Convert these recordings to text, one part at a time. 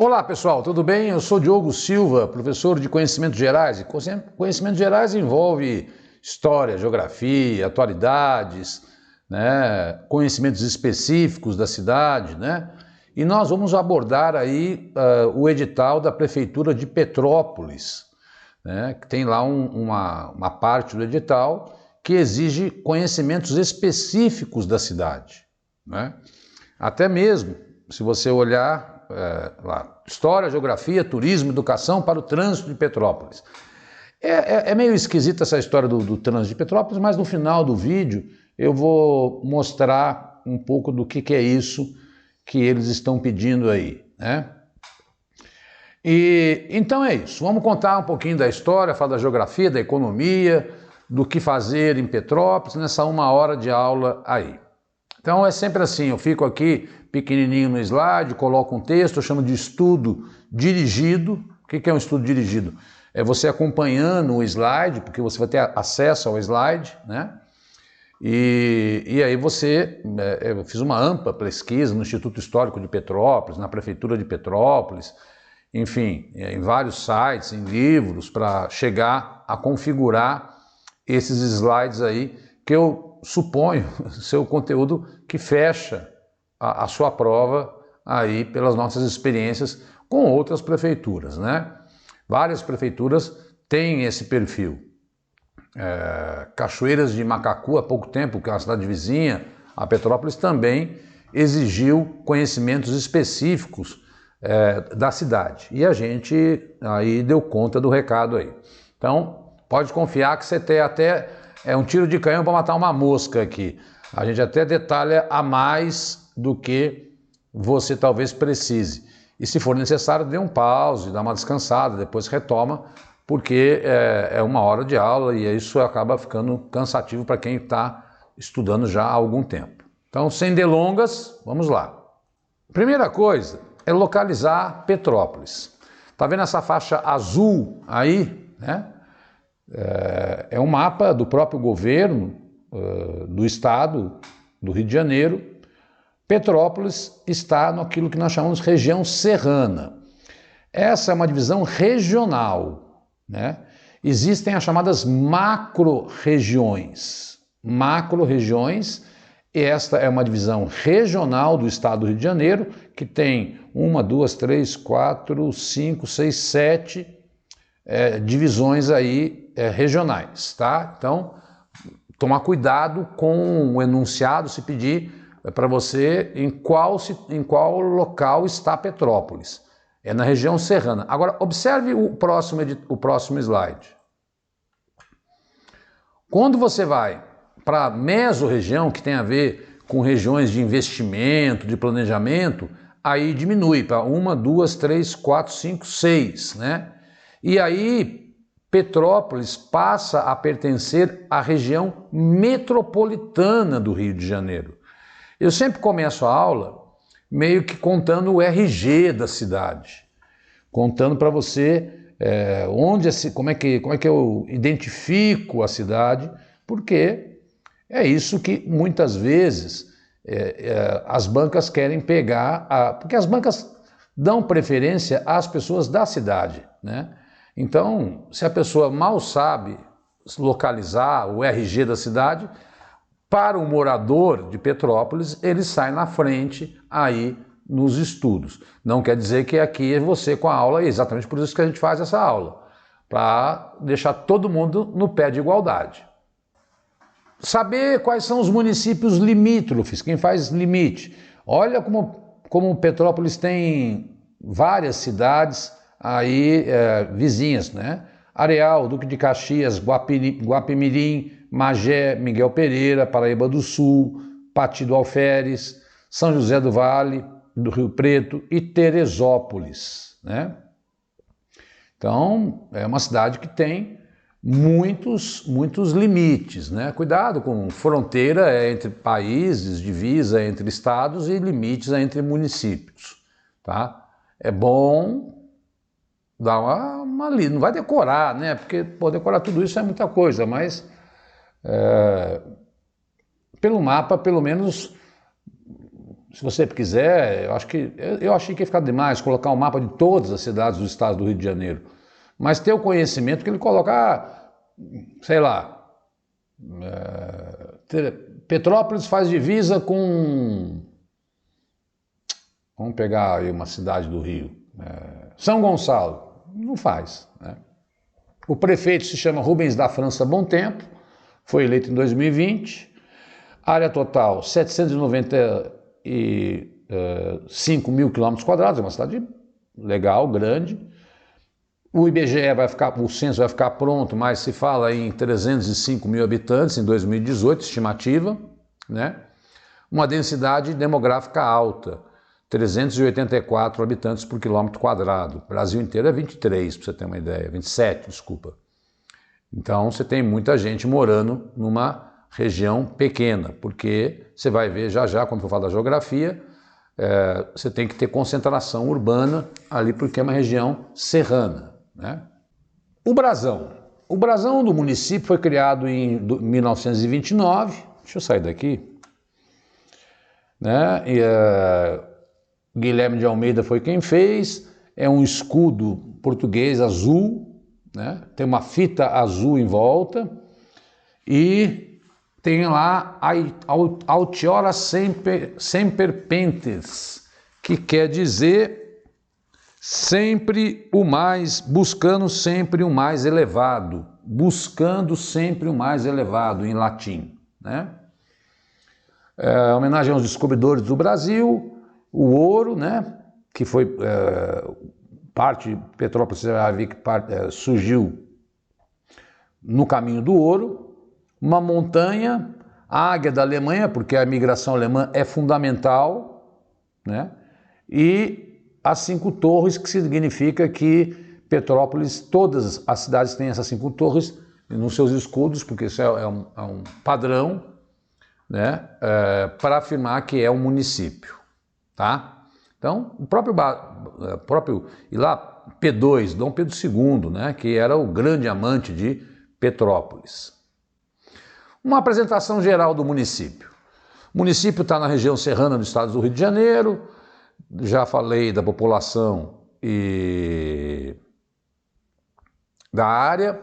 Olá pessoal, tudo bem? Eu sou Diogo Silva, professor de Conhecimentos Gerais. E Conhecimentos Gerais envolve história, geografia, atualidades, né? Conhecimentos específicos da cidade, né? E nós vamos abordar aí o edital da Prefeitura de Petrópolis, né? Que tem lá uma parte do edital que exige conhecimentos específicos da cidade, né? Até mesmo, se você olhar lá, História, Geografia, Turismo, Educação para o Trânsito de Petrópolis. É meio esquisita essa história do trânsito de Petrópolis, mas no final do vídeo eu vou mostrar um pouco do que é isso que eles estão pedindo aí, né? E então é isso, vamos contar um pouquinho da história, falar da geografia, da economia, do que fazer em Petrópolis nessa 1 hora de aula aí. Então é sempre assim, eu fico aqui pequenininho no slide, coloco um texto, eu chamo de estudo dirigido. O que é um estudo dirigido? É você acompanhando o slide, porque você vai ter acesso ao slide, né? E aí eu fiz uma ampla pesquisa no Instituto Histórico de Petrópolis, na Prefeitura de Petrópolis, enfim, em vários sites, em livros, para chegar a configurar esses slides aí, que eu suponho ser o conteúdo que fecha a sua prova aí pelas nossas experiências com outras prefeituras, né? Várias prefeituras têm esse perfil. Cachoeiras de Macacu, há pouco tempo, que é uma cidade vizinha, a Petrópolis também exigiu conhecimentos específicos da cidade. E a gente aí deu conta do recado aí. Então, pode confiar que você tem até um tiro de canhão para matar uma mosca aqui. A gente até detalha a mais do que você talvez precise. E se for necessário, dê um pause, dá uma descansada, depois retoma, porque é 1 hora de aula e isso acaba ficando cansativo para quem está estudando já há algum tempo. Então, sem delongas, vamos lá. Primeira coisa é localizar Petrópolis. Tá vendo essa faixa azul aí, né? É um mapa do próprio governo do estado do Rio de Janeiro. Petrópolis está naquilo que nós chamamos de região serrana. Essa é uma divisão regional, né? Existem as chamadas macro-regiões. Macro-regiões, esta é uma divisão regional do estado do Rio de Janeiro, que tem 1, 2, 3, 4, 5, 6, 7 divisões aí regionais, tá? Então, tomar cuidado com o enunciado se pedir para você em qual local está Petrópolis. É na região serrana. Agora, observe o próximo slide. Quando você vai para a mesorregião, que tem a ver com regiões de investimento, de planejamento, aí diminui para 1, 2, 3, 4, 5, 6, né? E aí Petrópolis passa a pertencer à região metropolitana do Rio de Janeiro. Eu sempre começo a aula meio que contando o RG da cidade, contando para você como é que eu identifico a cidade, porque é isso que muitas vezes as bancas querem pegar, porque as bancas dão preferência às pessoas da cidade, né? Então, se a pessoa mal sabe localizar o RG da cidade, para o morador de Petrópolis, ele sai na frente aí nos estudos. Não quer dizer que aqui é você com a aula, é exatamente por isso que a gente faz essa aula, para deixar todo mundo no pé de igualdade. Saber quais são os municípios limítrofes, quem faz limite. Olha como Petrópolis tem várias cidades aí vizinhas, né? Areal, Duque de Caxias, Guapimirim, Magé, Miguel Pereira, Paraíba do Sul, Pati do Alferes, São José do Vale, do Rio Preto e Teresópolis, né? Então, é uma cidade que tem muitos limites, né? Cuidado com fronteira entre países, divisa entre estados e limites entre municípios, tá? É bom dar uma lida, não vai decorar, né? Porque decorar tudo isso é muita coisa, mas pelo mapa, pelo menos se você quiser, eu achei que ia ficar demais colocar um mapa de todas as cidades do estado do Rio de Janeiro. Mas ter o conhecimento que ele coloca, sei lá, Petrópolis faz divisa com, vamos pegar aí uma cidade do Rio, São Gonçalo, não faz, né? O prefeito se chama Rubens da França Bom Tempo, foi eleito em 2020, área total 795 mil quilômetros quadrados, é uma cidade legal, grande. O IBGE vai ficar, o censo vai ficar pronto, mas se fala em 305 mil habitantes em 2018, estimativa, né? Uma densidade demográfica alta, 384 habitantes por quilômetro quadrado. O Brasil inteiro é 23, para você ter uma ideia, 27, desculpa. Então você tem muita gente morando numa região pequena, porque você vai ver já já, quando for falar da geografia, você tem que ter concentração urbana ali, porque é uma região serrana, né? O brasão do município foi criado em 1929, deixa eu sair daqui, né? Guilherme de Almeida foi quem fez, é um escudo português azul, né? Tem uma fita azul em volta e tem lá Altiora Semper Pentes, que quer dizer sempre o mais, buscando sempre o mais elevado, em latim, né? Homenagem aos descobridores do Brasil, o ouro, né, que foi parte, Petrópolis, você vai ver que surgiu no caminho do ouro, uma montanha, a águia da Alemanha, porque a imigração alemã é fundamental, né, e as 5 torres, que significa que Petrópolis, todas as cidades têm essas 5 torres nos seus escudos, porque isso é um padrão, né, para afirmar que é um município. Tá? Então, o próprio e lá P2, Dom Pedro II, né, que era o grande amante de Petrópolis. Uma apresentação geral do município. O município está na região serrana do estado do Rio de Janeiro, já falei da população e da área.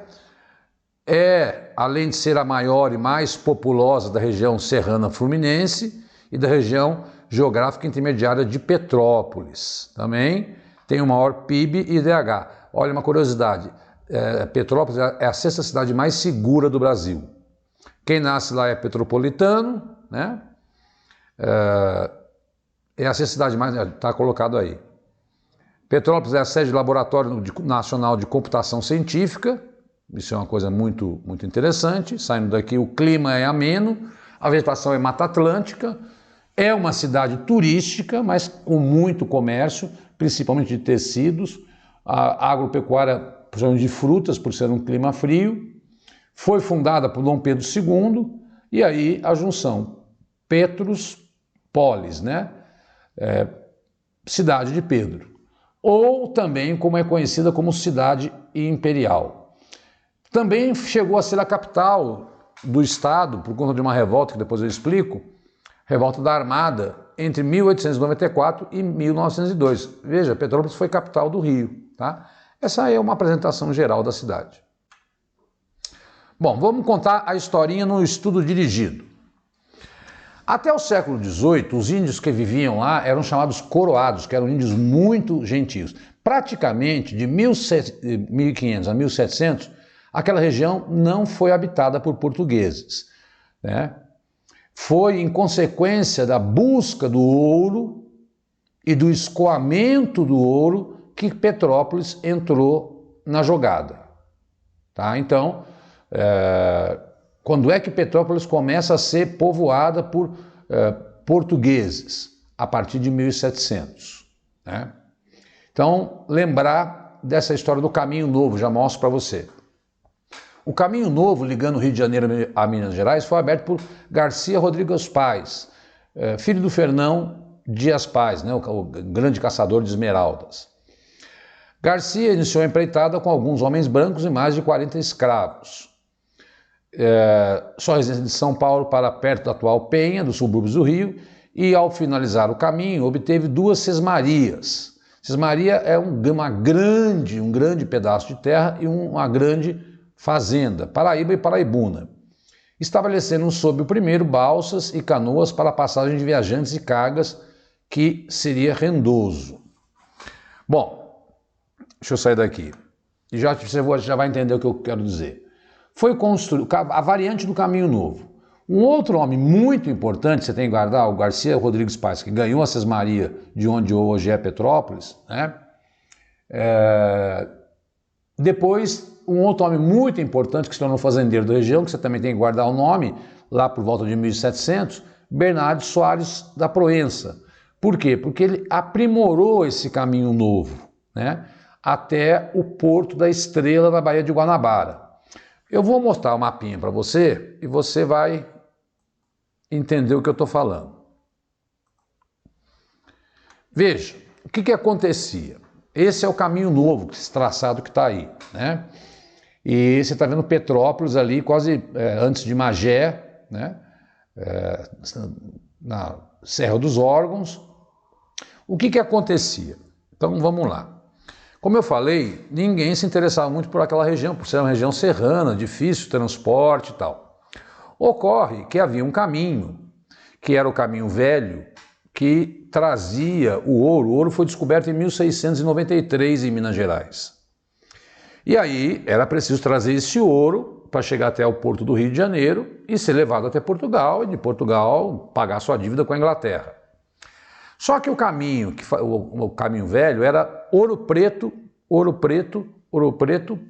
Além de ser a maior e mais populosa da região serrana fluminense e da região geográfica intermediária de Petrópolis. Também tem o maior PIB e IDH. Olha uma curiosidade, Petrópolis é a 6ª cidade mais segura do Brasil. Quem nasce lá é petropolitano, né? É a 6ª cidade mais, está colocado aí. Petrópolis é a sede do Laboratório Nacional de Computação Científica, isso é uma coisa muito, muito interessante. Saindo daqui, o clima é ameno, a vegetação é Mata Atlântica. É uma cidade turística, mas com muito comércio, principalmente de tecidos, a agropecuária, principalmente de frutas, por ser um clima frio. Foi fundada por Dom Pedro II, e aí a junção Petrus Polis, né? Cidade de Pedro. Ou também como é conhecida como cidade imperial. Também chegou a ser a capital do estado, por conta de uma revolta que depois eu explico, revolta da Armada, entre 1894 e 1902. Veja, Petrópolis foi capital do Rio, tá? Essa é uma apresentação geral da cidade. Bom, vamos contar a historinha no estudo dirigido. Até o século XVIII, os índios que viviam lá eram chamados coroados, que eram índios muito gentios. Praticamente, de 1500 a 1700, aquela região não foi habitada por portugueses, né? Foi em consequência da busca do ouro e do escoamento do ouro que Petrópolis entrou na jogada. Tá? Então, quando é que Petrópolis começa a ser povoada por portugueses? A partir de 1700. Né? Então, lembrar dessa história do Caminho Novo, já mostro para você. O Caminho Novo, ligando o Rio de Janeiro a Minas Gerais, foi aberto por Garcia Rodrigues Paz, filho do Fernão Dias Paz, né, o grande caçador de esmeraldas. Garcia iniciou a empreitada com alguns homens brancos e mais de 40 escravos. Sua residência de São Paulo para perto da atual Penha, dos subúrbios do Rio, e ao finalizar o caminho obteve 2 sesmarias. Sesmaria é um grande pedaço de terra e uma grande fazenda, Paraíba e Paraibuna, estabelecendo sob o primeiro balsas e canoas para a passagem de viajantes e cargas, que seria rendoso. Bom, deixa eu sair daqui. E você já vai entender o que eu quero dizer. Foi construído a variante do Caminho Novo. Um outro homem muito importante, você tem que guardar, o Garcia Rodrigues Paes, que ganhou a Sesmaria de onde hoje é Petrópolis, né? Depois, um outro homem muito importante que se tornou fazendeiro da região, que você também tem que guardar o nome, lá por volta de 1700, Bernardo Soares da Proença. Por quê? Porque ele aprimorou esse Caminho Novo, né? Até o Porto da Estrela, na Baía de Guanabara. Eu vou mostrar o mapinha para você e você vai entender o que eu estou falando. Veja, o que acontecia? Esse é o Caminho Novo, esse traçado que está aí, né? E você está vendo Petrópolis ali, quase antes de Magé, né? Na Serra dos Órgãos. O que acontecia? Então vamos lá. Como eu falei, ninguém se interessava muito por aquela região, por ser uma região serrana, difícil transporte e tal. Ocorre que havia um caminho, que era o Caminho Velho, que trazia o ouro. O ouro foi descoberto em 1693 em Minas Gerais. E aí era preciso trazer esse ouro para chegar até o Porto do Rio de Janeiro e ser levado até Portugal, e de Portugal pagar sua dívida com a Inglaterra. Só que o caminho velho era Ouro Preto,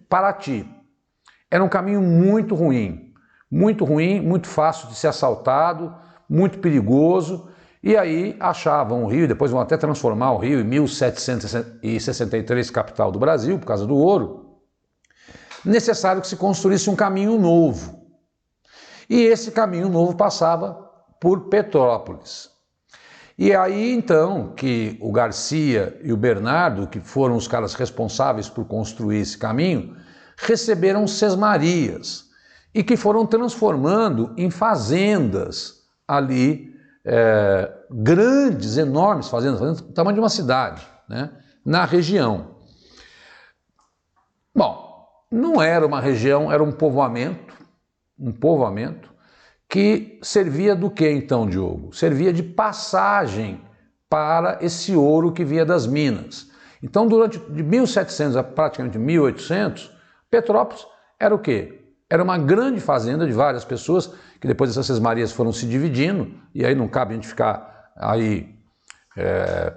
Paraty. Era um caminho muito ruim, muito fácil de ser assaltado, muito perigoso. E aí achavam o Rio, depois vão até transformar o Rio em 1763 capital do Brasil, por causa do ouro, necessário que se construísse um caminho novo. E esse caminho novo passava por Petrópolis. E aí então que o Garcia e o Bernardo, que foram os caras responsáveis por construir esse caminho, receberam sesmarias e que foram transformando em fazendas ali, grandes, enormes fazendas do tamanho de uma cidade, né, na região. Bom, não era uma região, era um povoamento que servia do que então, Diogo? Servia de passagem para esse ouro que vinha das minas. Então, de 1700 a praticamente 1800, Petrópolis era o quê? Era uma grande fazenda de várias pessoas, que depois essas sesmarias foram se dividindo, e aí não cabe a gente ficar aí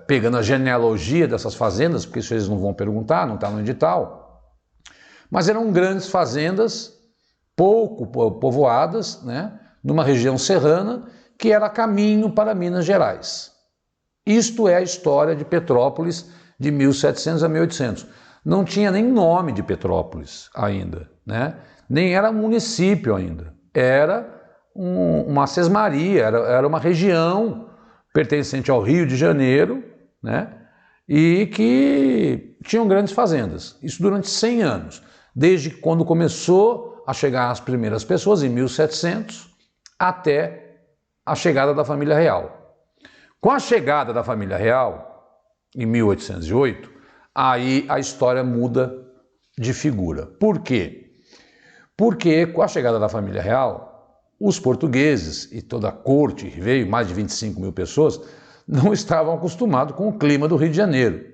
pegando a genealogia dessas fazendas, porque isso eles não vão perguntar, não está no edital. Mas eram grandes fazendas, pouco povoadas, né? Numa região serrana, que era caminho para Minas Gerais. Isto é a história de Petrópolis de 1700 a 1800. Não tinha nem nome de Petrópolis ainda, né? Nem era município ainda. Era uma sesmaria, era uma região pertencente ao Rio de Janeiro, né? E que tinham grandes fazendas. Isso durante 100 anos, desde quando começou a chegar as primeiras pessoas, em 1700, até a chegada da família real. Com a chegada da família real, em 1808, aí a história muda de figura. Por quê? Porque com a chegada da família real, os portugueses e toda a corte, veio mais de 25 mil pessoas, não estavam acostumados com o clima do Rio de Janeiro.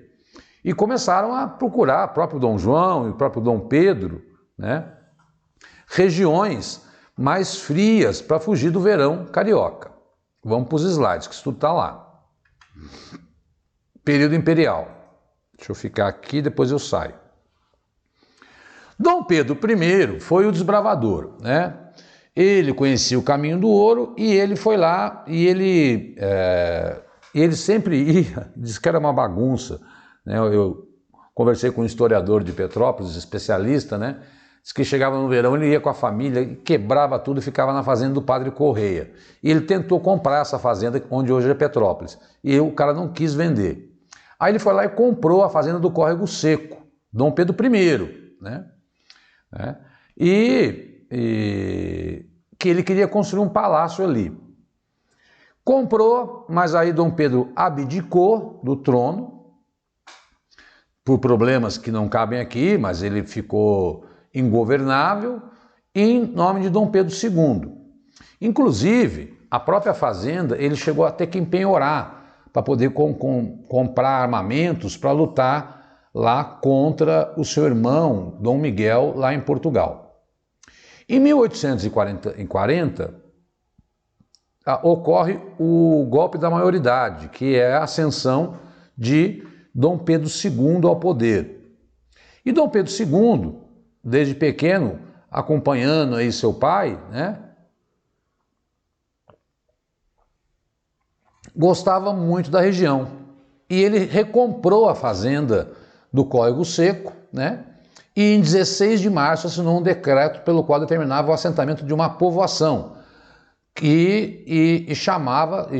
E começaram a procurar, o próprio Dom João e o próprio Dom Pedro, né, regiões mais frias para fugir do verão carioca. Vamos para os slides, que isso tudo está lá. Período imperial. Deixa eu ficar aqui, depois eu saio. Dom Pedro I foi o desbravador, né? Ele conhecia o caminho do ouro e ele foi lá e ele sempre ia, disse que era uma bagunça, né? Eu conversei com um historiador de Petrópolis, especialista, né? Diz que chegava no verão, ele ia com a família, quebrava tudo e ficava na fazenda do Padre Correia. E ele tentou comprar essa fazenda, onde hoje é Petrópolis. E o cara não quis vender. Aí ele foi lá e comprou a fazenda do Córrego Seco, Dom Pedro I, né? E que ele queria construir um palácio ali. Comprou, mas aí Dom Pedro abdicou do trono, por problemas que não cabem aqui, mas ele ficou ingovernável, em nome de Dom Pedro II. Inclusive, a própria fazenda, ele chegou a ter que empenhorar para poder comprar armamentos para lutar lá contra o seu irmão, Dom Miguel, lá em Portugal. Em 1840, ocorre o golpe da maioridade, que é a ascensão de Dom Pedro II ao poder. E Dom Pedro II, desde pequeno, acompanhando aí seu pai, né, gostava muito da região. E ele recomprou a fazenda do Córrego Seco, né, e em 16 de março assinou um decreto pelo qual determinava o assentamento de uma povoação e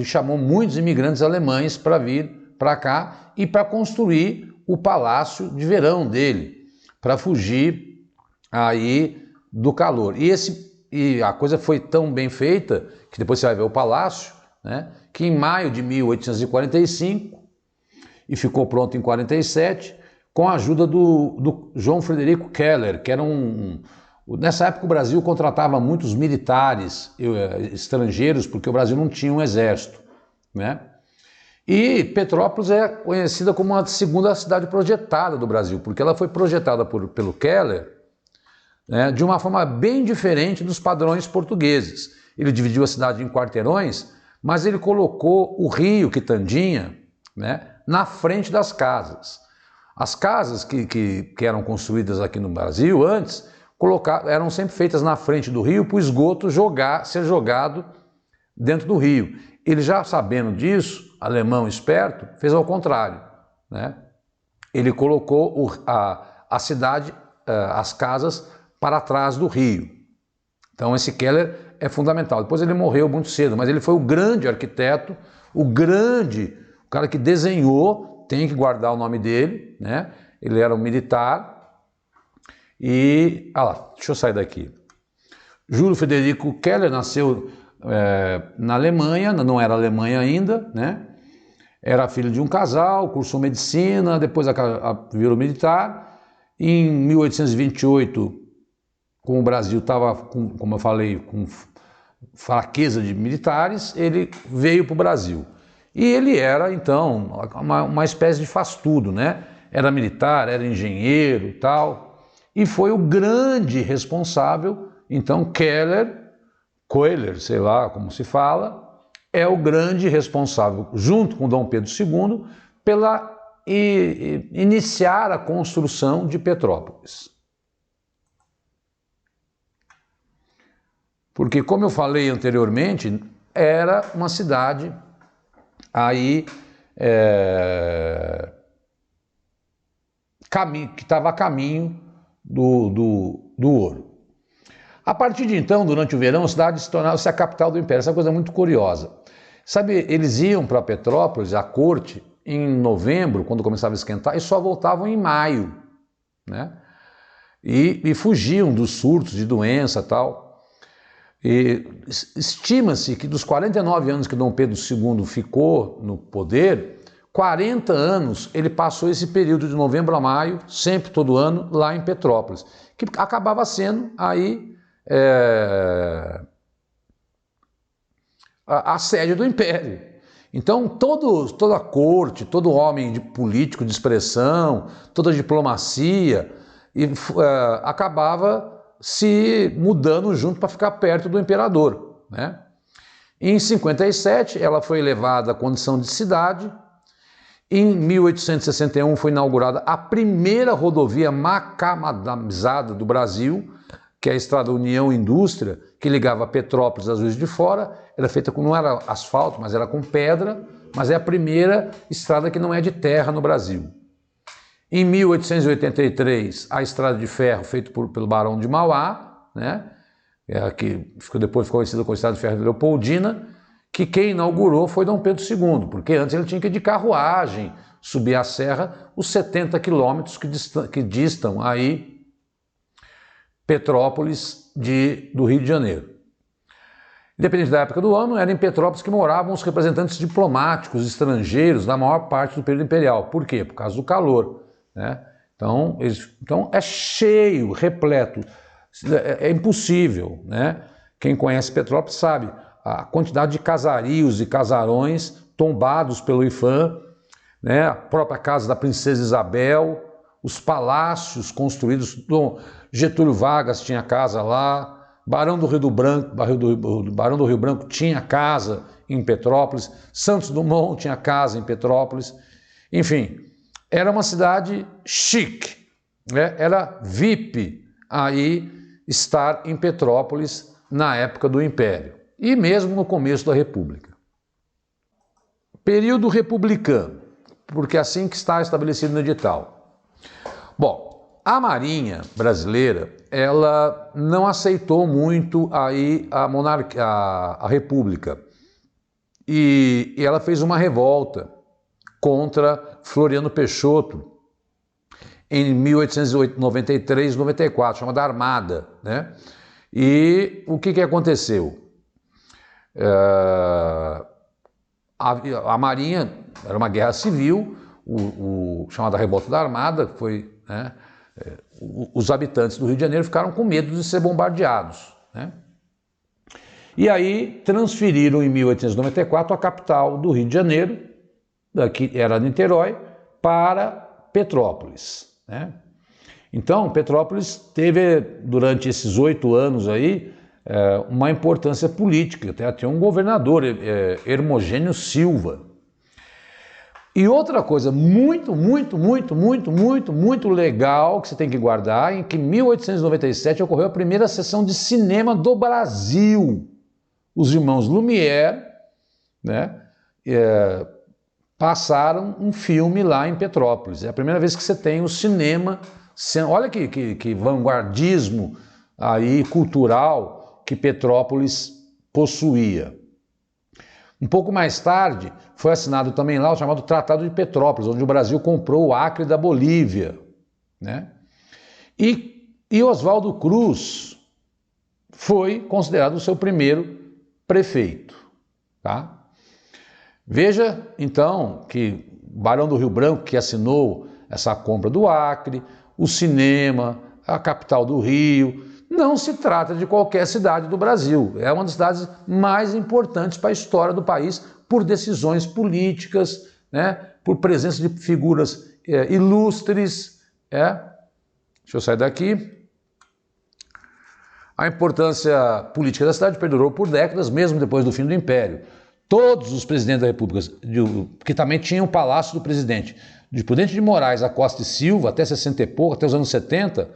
chamou muitos imigrantes alemães para vir para cá e para construir o palácio de verão dele, para fugir aí do calor. E a coisa foi tão bem feita, que depois você vai ver o palácio, né, que em maio de 1845, e ficou pronto em 47, com a ajuda do João Frederico Keller, que era nessa época o Brasil contratava muitos militares estrangeiros, porque o Brasil não tinha um exército, né? E Petrópolis é conhecida como a segunda cidade projetada do Brasil, porque ela foi projetada pelo Keller, né, de uma forma bem diferente dos padrões portugueses. Ele dividiu a cidade em quarteirões, mas ele colocou o rio Quitandinha, né, na frente das casas. As casas que eram construídas aqui no Brasil antes eram sempre feitas na frente do rio para o esgoto ser jogado dentro do rio. Ele, já sabendo disso, alemão esperto, fez ao contrário, né? Ele colocou a cidade, as casas, para trás do rio. Então esse Keller é fundamental. Depois ele morreu muito cedo, mas ele foi o grande arquiteto, o cara que desenhou, tem que guardar o nome dele, né? Ele era um militar e... deixa eu sair daqui. Júlio Frederico Keller nasceu na Alemanha, não era Alemanha ainda, né? Era filho de um casal, cursou medicina, depois virou militar. Em 1828, como o Brasil estava, como eu falei, com fraqueza de militares, ele veio para o Brasil. E ele era, então, uma espécie de faz-tudo, né? Era militar, era engenheiro e tal, e foi o grande responsável. Então Keller, sei lá como se fala, é o grande responsável, junto com Dom Pedro II, pela iniciar a construção de Petrópolis. Porque, como eu falei anteriormente, era uma cidade aí que estava a caminho do ouro. A partir de então, durante o verão, a cidade se tornava a capital do império. Essa coisa é muito curiosa. Sabe, eles iam para Petrópolis, a corte, em novembro, quando começava a esquentar, e só voltavam em maio, né? E fugiam dos surtos de doença e tal. E estima-se que dos 49 anos que Dom Pedro II ficou no poder, 40 anos ele passou esse período de novembro a maio, sempre, todo ano, lá em Petrópolis, que acabava sendo aí a sede do império. Então toda a corte, todo homem político de expressão, toda a diplomacia acabava se mudando junto para ficar perto do imperador, né? Em 57 ela foi elevada à condição de cidade. Em 1861 foi inaugurada a primeira rodovia macadamizada do Brasil, que é a Estrada União Indústria, que ligava Petrópolis às Juiz de Fora. Era feita não era asfalto, mas era com pedra, mas é a primeira estrada que não é de terra no Brasil. Em 1883, a estrada de ferro feita pelo Barão de Mauá, né, que depois ficou conhecida como Estrada de Ferro de Leopoldina, que quem inaugurou foi Dom Pedro II, porque antes ele tinha que ir de carruagem, subir a serra, os 70 quilômetros que distam aí Petrópolis do Rio de Janeiro. Independente da época do ano, era em Petrópolis que moravam os representantes diplomáticos estrangeiros da maior parte do período imperial. Por quê? Por causa do calor, né? Então é cheio, repleto, é impossível, né? Quem conhece Petrópolis sabe a quantidade de casarios e casarões tombados pelo IPHAN, né? A própria casa da Princesa Isabel, os palácios construídos. Getúlio Vargas tinha casa lá, Barão do Rio Branco tinha casa em Petrópolis, Santos Dumont tinha casa em Petrópolis, enfim, era uma cidade chique, né? Era VIP aí estar em Petrópolis na época do Império e mesmo no começo da República. Período republicano, porque é assim que está estabelecido no edital. Bom, a Marinha brasileira, ela não aceitou muito aí a República e ela fez uma revolta contra Floriano Peixoto em 1893-94, chamada Armada, né? E o que aconteceu? A Marinha era uma guerra civil, chamada Revolta da Armada, foi, né? Os habitantes do Rio de Janeiro ficaram com medo de ser bombardeados, né? E aí transferiram em 1894 a capital do Rio de Janeiro, que era Niterói, para Petrópolis, né? Então Petrópolis teve durante esses 8 anos aí uma importância política, até tinha um governador, Hermogênio Silva. E outra coisa muito legal que você tem que guardar, em que em 1897 ocorreu a primeira sessão de cinema do Brasil. Os irmãos Lumière, né, passaram um filme lá em Petrópolis. É a primeira vez que você tem o cinema. Olha que vanguardismo aí cultural que Petrópolis possuía. Um pouco mais tarde, foi assinado também lá o chamado Tratado de Petrópolis, onde o Brasil comprou o Acre da Bolívia, né? E Oswaldo Cruz foi considerado o seu primeiro prefeito, tá? Veja, então, que o Barão do Rio Branco, que assinou essa compra do Acre, o cinema, a capital do Rio. Não se trata de qualquer cidade do Brasil, é uma das cidades mais importantes para a história do país por decisões políticas, né, por presença de figuras ilustres. Deixa eu sair daqui. A importância política da cidade perdurou por décadas, mesmo depois do fim do Império. Todos os presidentes da República, que também tinham o Palácio do Presidente, de Prudente de Moraes a Costa e Silva, até 60 e pouco, até os anos 70,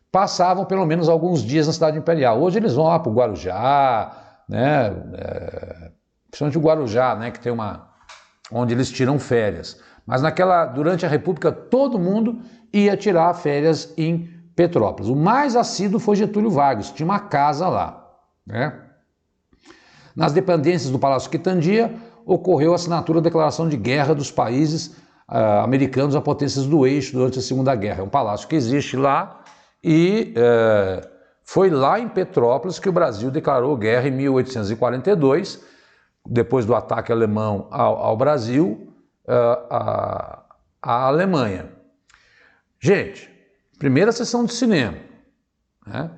passavam pelo menos alguns dias na cidade imperial. Hoje eles vão lá para o Guarujá, né? Principalmente o Guarujá, né? Que tem onde eles tiram férias. Mas durante a República, todo mundo ia tirar férias em Petrópolis. O mais assíduo foi Getúlio Vargas, tinha uma casa lá, né? Nas dependências do Palácio Quitandia, ocorreu a assinatura da Declaração de Guerra dos países americanos a potências do eixo durante a Segunda Guerra. É um palácio que existe lá. E foi lá em Petrópolis que o Brasil declarou guerra em 1842, depois do ataque alemão ao Brasil, à Alemanha. Gente, primeira sessão de cinema, né?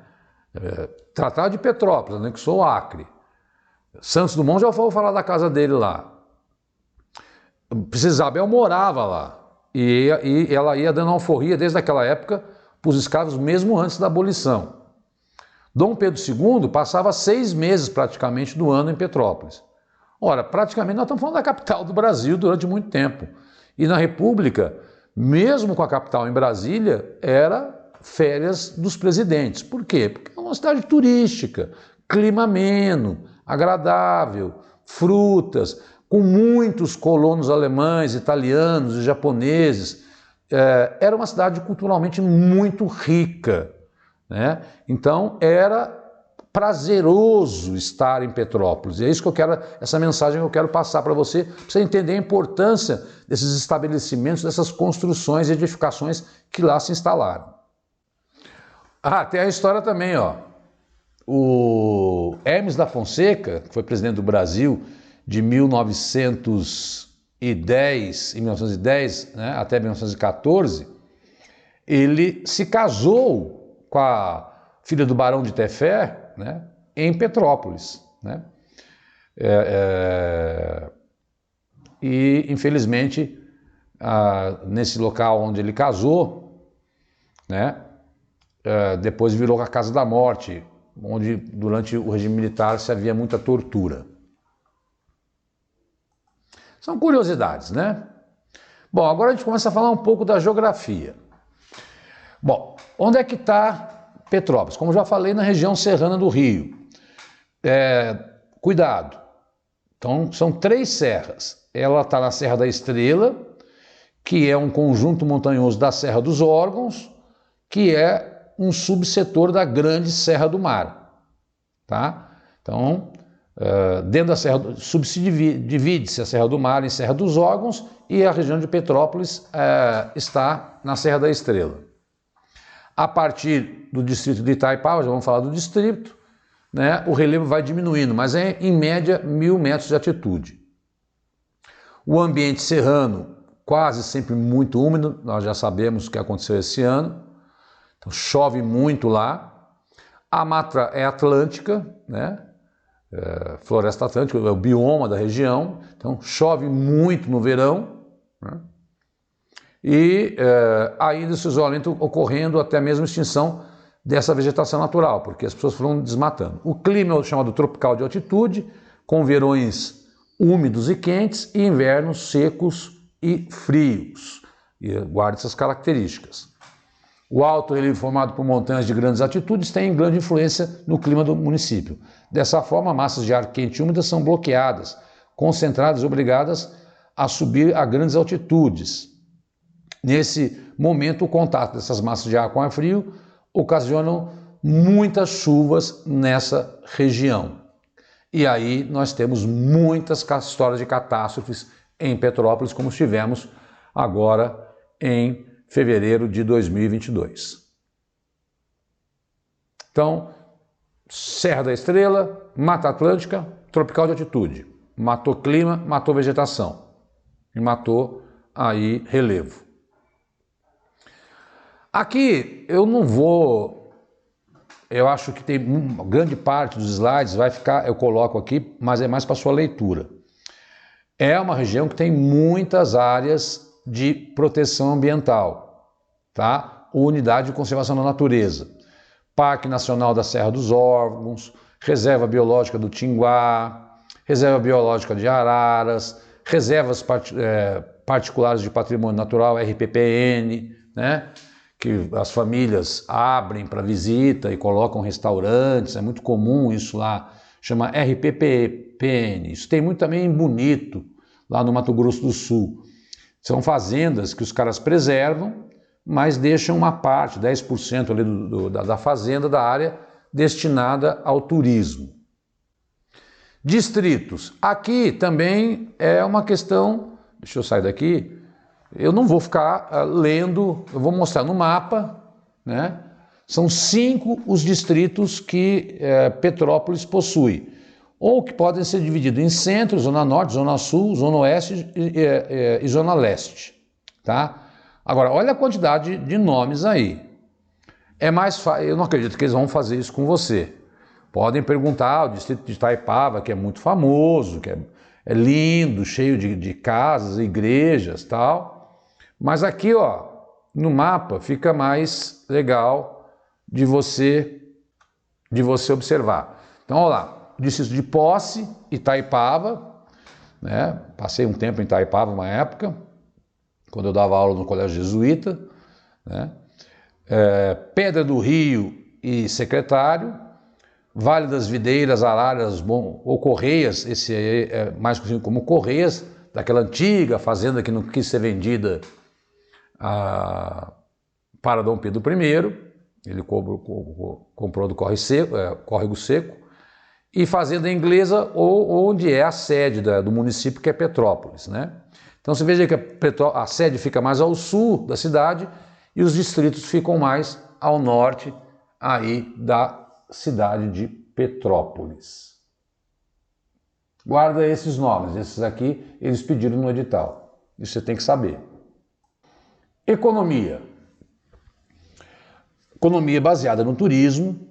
Tratado de Petrópolis, anexou o Acre. Santos Dumont já vou falar da casa dele lá. Princesa Isabel morava lá e ela ia dando alforria desde aquela época para os escravos mesmo antes da abolição. Dom Pedro II passava 6 meses praticamente do ano em Petrópolis. Ora, praticamente nós estamos falando da capital do Brasil durante muito tempo. E na República, mesmo com a capital em Brasília, era férias dos presidentes. Por quê? Porque é uma cidade turística, clima ameno, agradável, frutas, com muitos colonos alemães, italianos e japoneses. Era uma cidade culturalmente muito rica, né? Então era prazeroso estar em Petrópolis. E é isso que eu quero, essa mensagem que eu quero passar para você entender a importância desses estabelecimentos, dessas construções e edificações que lá se instalaram. Tem a história também, ó. o Hermes da Fonseca, que foi presidente do Brasil de 1910, né, até 1914, ele se casou com a filha do Barão de Tefé, né, em Petrópolis, né? E, infelizmente, nesse local onde ele casou, né, depois virou a Casa da Morte, onde durante o regime militar se havia muita tortura. São curiosidades, né? Bom, agora a gente começa a falar um pouco da geografia. Bom, onde é que está Petrópolis? Como já falei, na região serrana do Rio. Cuidado. Então, são 3 serras. Ela está na Serra da Estrela, que é um conjunto montanhoso da Serra dos Órgãos, que é um subsetor da Grande Serra do Mar. Tá? Então, dentro da Serra, divide-se a Serra do Mar em Serra dos Órgãos e a região de Petrópolis está na Serra da Estrela. A partir do distrito de Itaipava, já vamos falar do distrito, né, o relevo vai diminuindo, mas é em média 1.000 metros de altitude. O ambiente serrano quase sempre muito úmido, nós já sabemos o que aconteceu esse ano, então chove muito lá. A mata é atlântica, né, floresta atlântica, é o bioma da região, então chove muito no verão, né, e ainda esse isolamento ocorrendo até mesmo extinção dessa vegetação natural, porque as pessoas foram desmatando. O clima é o chamado tropical de altitude, com verões úmidos e quentes e invernos secos e frios. E guarda essas características. O alto relevo formado por montanhas de grandes altitudes tem grande influência no clima do município. Dessa forma, massas de ar quente e úmidas são bloqueadas, concentradas e obrigadas a subir a grandes altitudes. Nesse momento, o contato dessas massas de ar com ar frio ocasionam muitas chuvas nessa região. E aí nós temos muitas histórias de catástrofes em Petrópolis, como tivemos agora em fevereiro de 2022. Então, Serra da Estrela, Mata Atlântica, tropical de altitude. Matou clima, matou vegetação. E matou aí relevo. Aqui eu não vou, eu acho que tem uma grande parte dos slides vai ficar, eu coloco aqui, mas é mais para sua leitura. É uma região que tem muitas áreas de proteção ambiental, tá? Unidade de conservação da natureza, Parque Nacional da Serra dos Órgãos, Reserva Biológica do Tinguá, Reserva Biológica de Araras, Reservas Particulares de Patrimônio Natural, RPPN, né? Que as famílias abrem para visita e colocam restaurantes, é muito comum isso lá, chama RPPN. Isso tem muito também em Bonito, lá no Mato Grosso do Sul. São fazendas que os caras preservam, mas deixam uma parte, 10% ali da fazenda, da área, destinada ao turismo. Distritos. Aqui também é uma questão, deixa eu sair daqui, eu não vou ficar lendo, eu vou mostrar no mapa, né? São 5 os distritos que Petrópolis possui, ou que podem ser divididos em centro, zona norte, zona sul, zona oeste e zona leste, tá? Agora, olha a quantidade de nomes aí. É mais fácil, eu não acredito que eles vão fazer isso com você. Podem perguntar o distrito de Itaipava, que é muito famoso, que é lindo, cheio de casas, igrejas, tal. Mas aqui, ó, no mapa fica mais legal de você observar. Então, olha lá, distrito de Posse, Itaipava, né? Passei um tempo em Itaipava, uma época, quando eu dava aula no colégio jesuíta, né? Pedra do Rio e Secretário, Vale das Videiras, Araras, ou Correias, esse aí é mais conhecido como Correias, daquela antiga fazenda que não quis ser vendida para Dom Pedro I, ele comprou do Córrego Seco, e fazenda inglesa, onde é a sede do município, que é Petrópolis, né? Então você veja que a sede fica mais ao sul da cidade e os distritos ficam mais ao norte aí da cidade de Petrópolis. Guarda esses nomes, esses aqui eles pediram no edital. Isso você tem que saber. Economia. Economia baseada no turismo,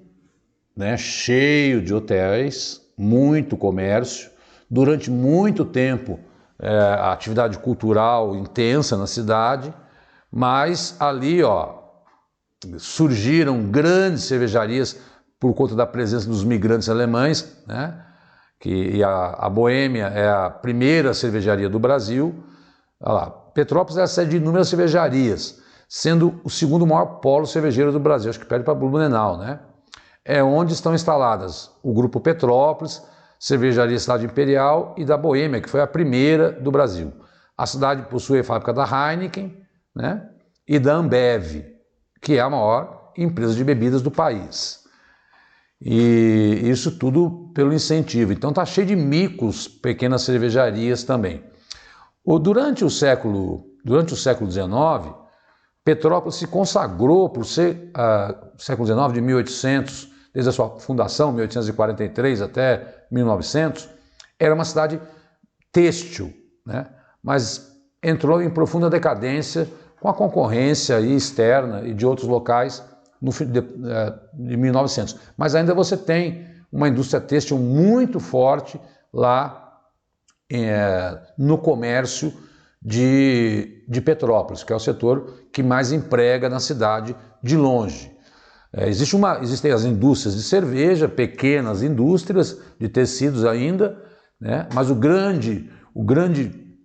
né, cheio de hotéis, muito comércio. Durante muito tempo, a atividade cultural intensa na cidade, mas ali, ó, surgiram grandes cervejarias por conta da presença dos migrantes alemães, né? E a Boêmia é a primeira cervejaria do Brasil. Olha lá, Petrópolis é a sede de inúmeras cervejarias, sendo o segundo maior polo cervejeiro do Brasil, acho que perde para Blumenau, né? É onde estão instaladas o Grupo Petrópolis, Cervejaria Cidade Imperial e da Boêmia, que foi a primeira do Brasil. A cidade possui a fábrica da Heineken, né? E da Ambev, que é a maior empresa de bebidas do país. E isso tudo pelo incentivo. Então está cheio de micos, pequenas cervejarias também. Durante o século XIX, Petrópolis se consagrou por ser, século XIX, de 1800, desde a sua fundação, 1843 até 1900, era uma cidade têxtil, né? Mas entrou em profunda decadência com a concorrência externa e de outros locais no fim de 1900. Mas ainda você tem uma indústria têxtil muito forte lá no comércio de Petrópolis, que é o setor que mais emprega na cidade de longe. Existem as indústrias de cerveja, pequenas indústrias de tecidos ainda, né? Mas o grande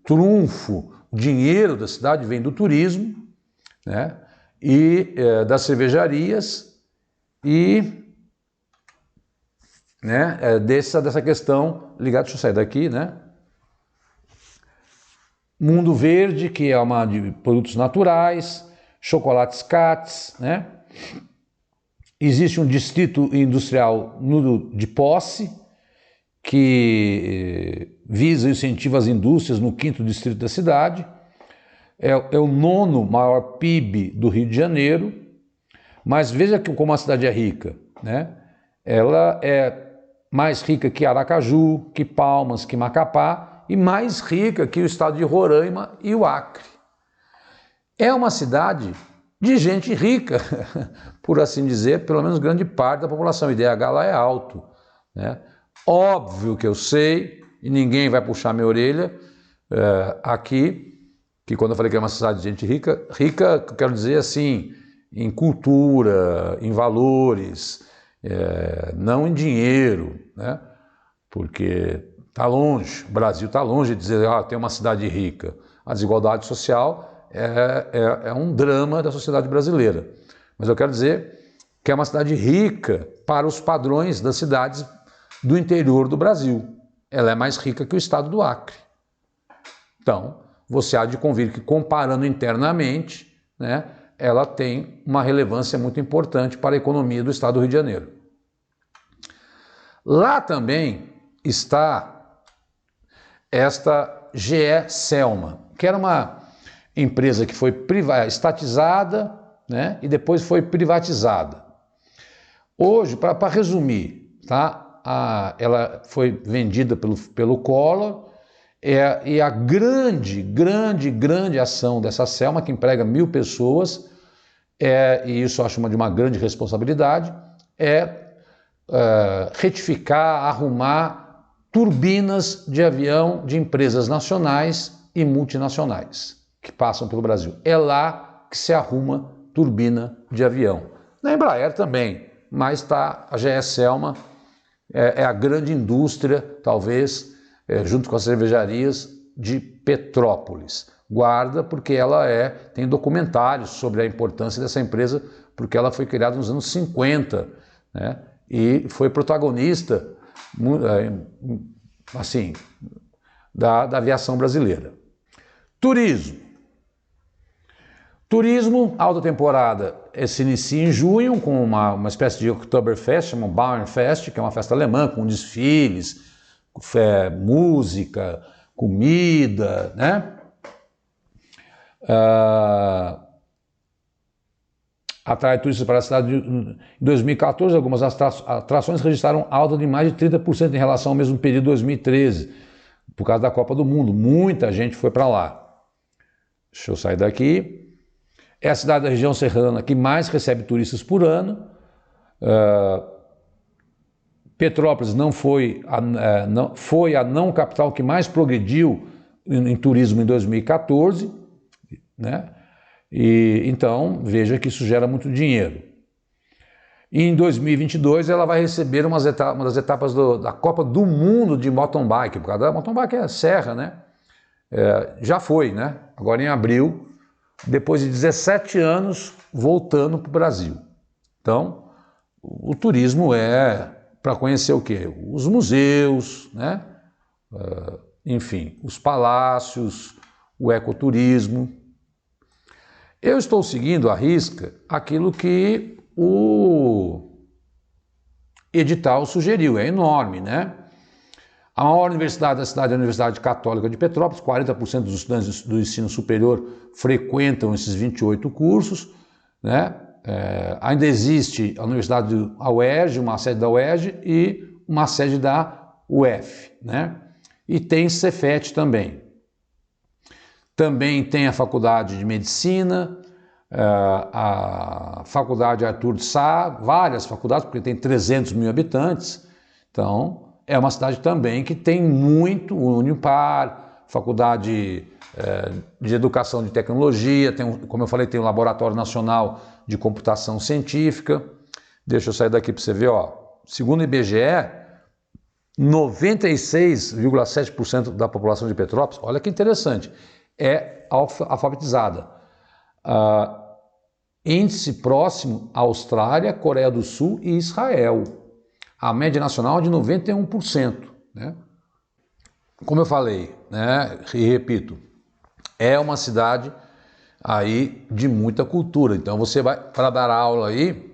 trunfo, o dinheiro da cidade vem do turismo, né? E das cervejarias e, né, dessa questão ligada, deixa eu sair daqui, né? Mundo Verde, que é uma de produtos naturais, chocolates Katz, né? Existe um distrito industrial de Posse, que visa e incentiva as indústrias no 5º distrito da cidade. É o 9º maior PIB do Rio de Janeiro, mas veja como a cidade é rica, né? Ela é mais rica que Aracaju, que Palmas, que Macapá, e mais rica que o estado de Roraima e o Acre. É uma cidade de gente rica, por assim dizer, pelo menos grande parte da população. O IDH lá é alto, né? Óbvio que eu sei, e ninguém vai puxar minha orelha aqui, que quando eu falei que é uma cidade de gente rica, eu quero dizer assim, em cultura, em valores, não em dinheiro, né? Porque está longe, o Brasil está longe de dizer que tem uma cidade rica. A desigualdade social é um drama da sociedade brasileira. Mas eu quero dizer que é uma cidade rica para os padrões das cidades do interior do Brasil. Ela é mais rica que o estado do Acre. Então, você há de convir que, comparando internamente, né, ela tem uma relevância muito importante para a economia do estado do Rio de Janeiro. Lá também está esta GE Celma, que era uma empresa que foi estatizada, né, e depois foi privatizada. Hoje, para resumir, tá, ela foi vendida pelo Collor, e a grande ação dessa Celma, que emprega 1.000 pessoas, e isso eu acho de uma grande responsabilidade, retificar, arrumar turbinas de avião de empresas nacionais e multinacionais que passam pelo Brasil. É lá que se arruma turbina de avião. Na Embraer também, mas a GE Celma é a grande indústria, talvez, junto com as cervejarias de Petrópolis. Guarda, porque ela tem documentários sobre a importância dessa empresa, porque ela foi criada nos anos 50, né? E foi protagonista, assim, da aviação brasileira. Turismo, alta temporada, se inicia em junho com uma espécie de Oktoberfest, chama Bauernfest, que é uma festa alemã com desfiles, música, comida, né? atrai turistas para a cidade. Em 2014, algumas atrações registraram alta de mais de 30% em relação ao mesmo período de 2013, por causa da Copa do Mundo. Muita gente foi para lá. Deixa eu sair daqui. É a cidade da região serrana que mais recebe turistas por ano. Petrópolis foi a não capital que mais progrediu em turismo em 2014, né? E então veja que isso gera muito dinheiro. E em 2022 ela vai receber uma das etapas da Copa do Mundo de mountain bike, por causa da mountain bike é serra, né? Já foi, né? Agora em abril, depois de 17 anos voltando para o Brasil. Então, o turismo é para conhecer o quê? Os museus, né? Enfim, os palácios, o ecoturismo. Eu estou seguindo à risca aquilo que o edital sugeriu, é enorme, né? A maior universidade da cidade é a Universidade Católica de Petrópolis, 40% dos estudantes do ensino superior frequentam esses 28 cursos, né? Ainda existe a Universidade da UERJ, uma sede da UERJ e uma sede da UF, né? E tem Cefet também. Também tem a Faculdade de Medicina, a Faculdade Arthur de Sá, várias faculdades, porque tem 300 mil habitantes. Então, é uma cidade também que tem muito, Unipar, Faculdade de Educação de Tecnologia, como eu falei, tem o Laboratório Nacional de Computação Científica. Deixa eu sair daqui para você ver, ó. Segundo o IBGE, 96,7% da população de Petrópolis, olha que interessante, é alfabetizada. Índice próximo à Austrália, Coreia do Sul e Israel. A média nacional é de 91%. Né? Como eu falei, né, e repito, é uma cidade aí de muita cultura. Então você vai, para dar aula aí,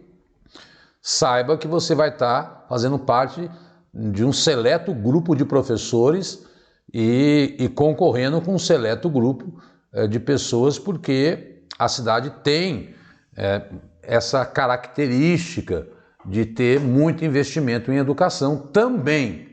saiba que você vai estar fazendo parte de um seleto grupo de professores e concorrendo com um seleto grupo de pessoas, porque a cidade tem essa característica de ter muito investimento em educação também,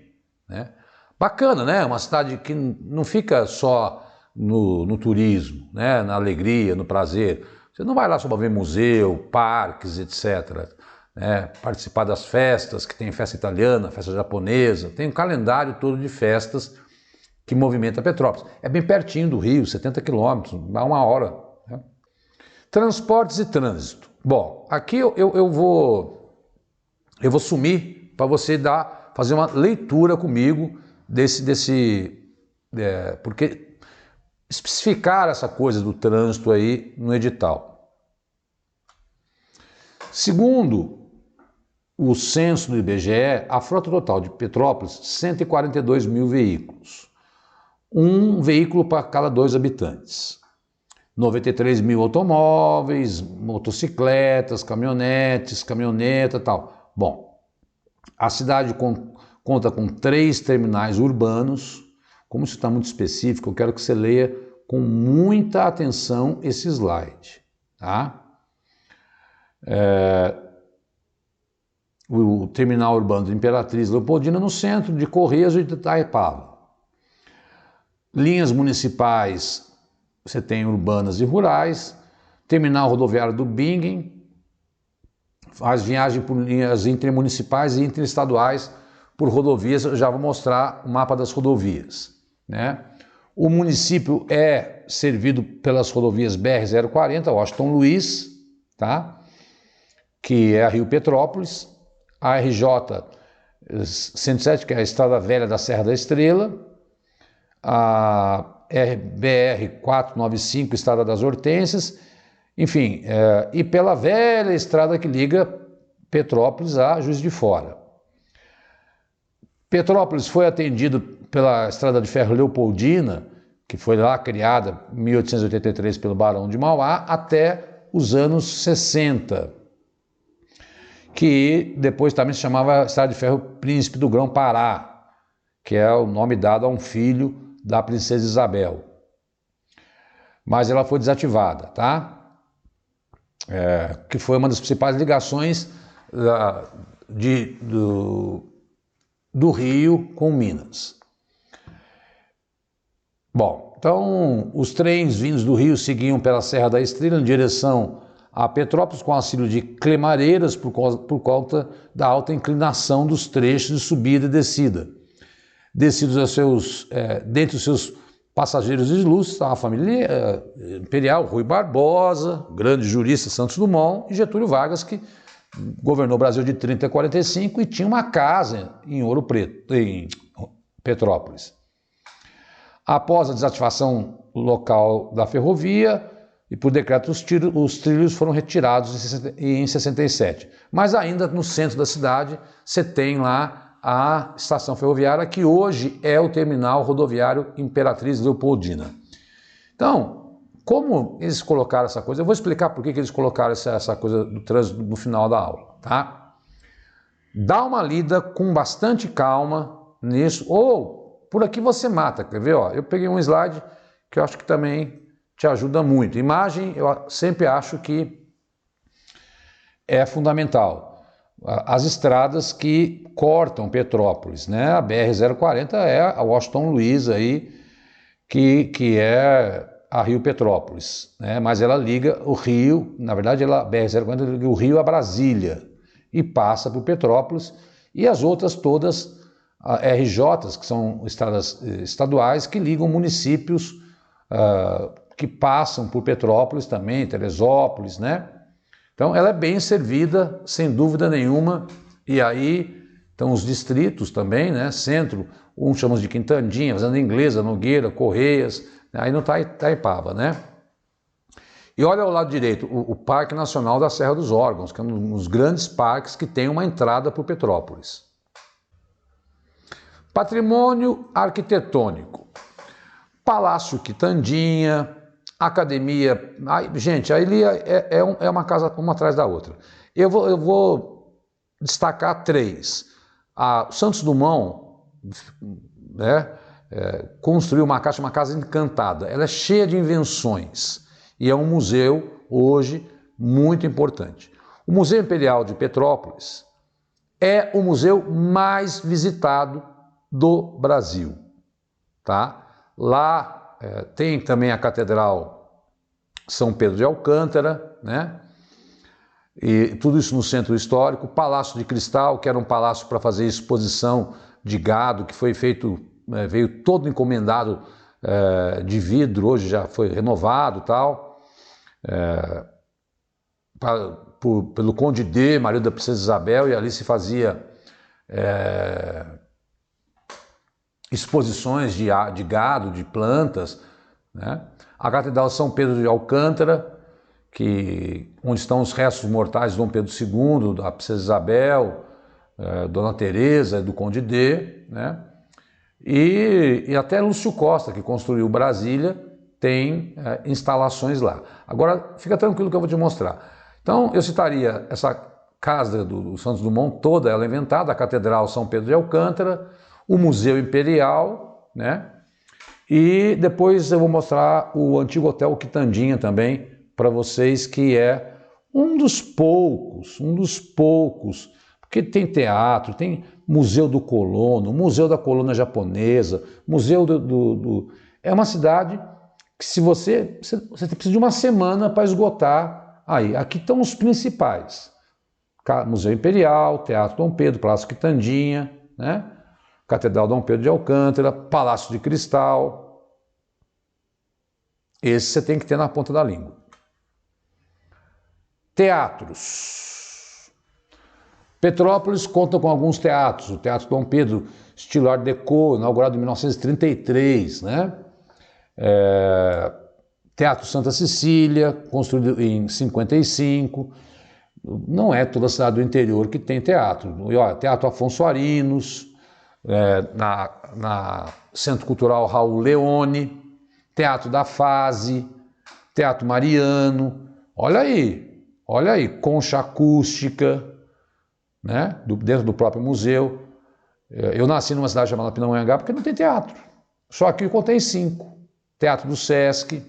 né? Bacana, né? Uma cidade que não fica só no turismo, né? Na alegria, no prazer. Você não vai lá só para ver museu, parques, etc., né? Participar das festas, que tem festa italiana, festa japonesa, tem um calendário todo de festas que movimenta Petrópolis. É bem pertinho do Rio, 70 quilômetros, dá uma hora. Né? Transportes e trânsito. Bom, aqui eu vou sumir para você fazer uma leitura comigo porque especificar essa coisa do trânsito aí no edital. Segundo o censo do IBGE, a frota total de Petrópolis, 142 mil veículos. Um veículo para cada 2 habitantes. 93 mil automóveis, motocicletas, caminhonetes, caminhoneta e tal. Bom, a cidade conta com 3 terminais urbanos. Como isso está muito específico, eu quero que você leia com muita atenção esse slide. Tá? O terminal urbano de Imperatriz Leopoldina no centro, de Correios e de Itaipava. Linhas municipais, você tem urbanas e rurais. Terminal rodoviário do Bingen, faz viagem por linhas intermunicipais e interestaduais por rodovias. Eu já vou mostrar o mapa das rodovias. Né? O município é servido pelas rodovias BR-040, Washington Luiz, tá? Que é a Rio Petrópolis, a RJ 107, que é a Estrada Velha da Serra da Estrela, a BR 495, Estrada das Hortênsias, enfim, e pela velha estrada que liga Petrópolis a Juiz de Fora. Petrópolis foi atendido pela Estrada de Ferro Leopoldina, que foi lá criada em 1883 pelo Barão de Mauá, até os anos 60, que depois também se chamava Estrada de Ferro Príncipe do Grão-Pará, que é o nome dado a um filho da princesa Isabel. Mas ela foi desativada, tá? que foi uma das principais ligações do Rio com Minas. Bom, então os trens vindos do Rio seguiam pela Serra da Estrela em direção a Petrópolis com auxílio de cremareiras por conta da alta inclinação dos trechos de subida e descida. Descidos dentre os seus passageiros ilustres estava a família imperial, Rui Barbosa, grande jurista Santos Dumont e Getúlio Vargas, que governou o Brasil de 30 a 45 e tinha uma casa em Ouro Preto, em Petrópolis. Após a desativação local da ferrovia e por decreto os trilhos foram retirados em 67. Mas ainda no centro da cidade você tem lá a estação ferroviária, que hoje é o terminal rodoviário Imperatriz Leopoldina. Então, como eles colocaram essa coisa? Eu vou explicar por que eles colocaram essa coisa do trânsito no final da aula, tá? Dá uma lida com bastante calma nisso, ou por aqui você mata, quer ver? Ó, eu peguei um slide que eu acho que também te ajuda muito. Imagem, eu sempre acho que é fundamental. As estradas que cortam Petrópolis, né? A BR-040 é a Washington Luiz aí, que é a Rio Petrópolis, né? Mas ela liga o Rio, na verdade a BR-040 liga o Rio a Brasília e passa por Petrópolis, e as outras todas, RJs, que são estradas estaduais, que ligam municípios que passam por Petrópolis também, Teresópolis, né? Então ela é bem servida, sem dúvida nenhuma, e aí estão os distritos também, né? Centro, uns chamamos de Quintandinha, Fazenda Inglesa, Nogueira, Correias, aí no Itaipava, né? E olha ao lado direito, o Parque Nacional da Serra dos Órgãos, que é um dos grandes parques que tem uma entrada por Petrópolis. Patrimônio arquitetônico. Palácio Quitandinha, Academia, gente, ali é uma casa uma atrás da outra. Eu vou destacar três. A Santos Dumont, né, construiu uma casa encantada. Ela é cheia de invenções e é um museu hoje muito importante. O Museu Imperial de Petrópolis é o museu mais visitado do Brasil, tá? Lá tem também a Catedral São Pedro de Alcântara, né? E tudo isso no centro histórico. Palácio de Cristal, que era um palácio para fazer exposição de gado, que foi feito, veio todo encomendado de vidro, hoje já foi renovado e tal, pelo Conde D, marido da Princesa Isabel, e ali se fazia exposições de gado, de plantas, né? A Catedral São Pedro de Alcântara, onde estão os restos mortais de Dom Pedro II, da Princesa Isabel, Dona Teresa, do Conde D, né? E até Lúcio Costa, que construiu Brasília, tem instalações lá. Agora, fica tranquilo que eu vou te mostrar. Então, eu citaria essa casa do Santos Dumont, toda ela inventada, a Catedral São Pedro de Alcântara, o Museu Imperial, né? E depois eu vou mostrar o antigo Hotel Quitandinha também para vocês, que é um dos poucos, porque tem teatro, tem Museu do Colono, Museu da Colônia Japonesa, Museu É uma cidade que se você precisa de uma semana para esgotar aí. Aqui estão os principais. Museu Imperial, Teatro Dom Pedro, Palácio Quitandinha, né? Catedral Dom Pedro de Alcântara, Palácio de Cristal. Esse você tem que ter na ponta da língua. Teatros. Petrópolis conta com alguns teatros. O Teatro Dom Pedro, estilo Art Deco, inaugurado em 1933, né? Teatro Santa Cecília, construído em 55. Não é toda a cidade do interior que tem teatro. Teatro Afonso Arinos, na Centro Cultural Raul Leone, Teatro da Fase, Teatro Mariano, olha aí, concha acústica, né? Dentro do próprio museu. Eu nasci numa cidade chamada Pindamonhangaba porque não tem teatro, só aqui eu contei 5. Teatro do Sesc.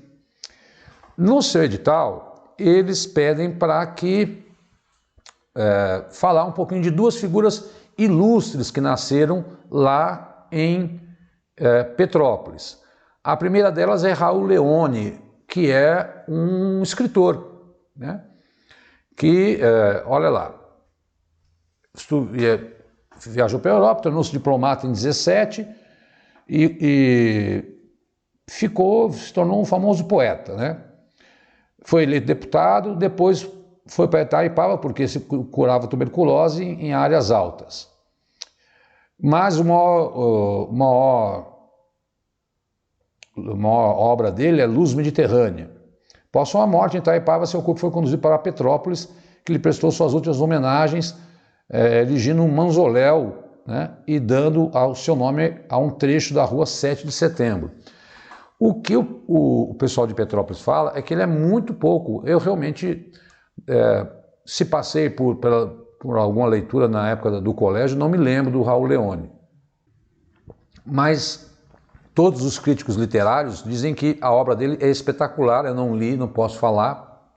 No seu edital, eles pedem para que falar um pouquinho de duas figuras ilustres que nasceram lá em Petrópolis. A primeira delas é Raul Leone, que é um escritor, né? Que, olha lá, viajou para a Europa, tornou-se diplomata em 17 e se tornou um famoso poeta, né? Foi eleito deputado, depois foi para Itaipava porque se curava tuberculose em áreas altas. Mas uma obra dele é Luz Mediterrânea. Após sua morte em Itaipava, seu corpo foi conduzido para Petrópolis, que lhe prestou suas últimas homenagens, erigindo um mausoléu, né, e dando o seu nome a um trecho da rua 7 de Setembro. O que o pessoal de Petrópolis fala é que ele é muito pouco. Eu realmente, se passei por alguma leitura na época do colégio, não me lembro do Raul Leone. Mas todos os críticos literários dizem que a obra dele é espetacular. Eu não li, não posso falar,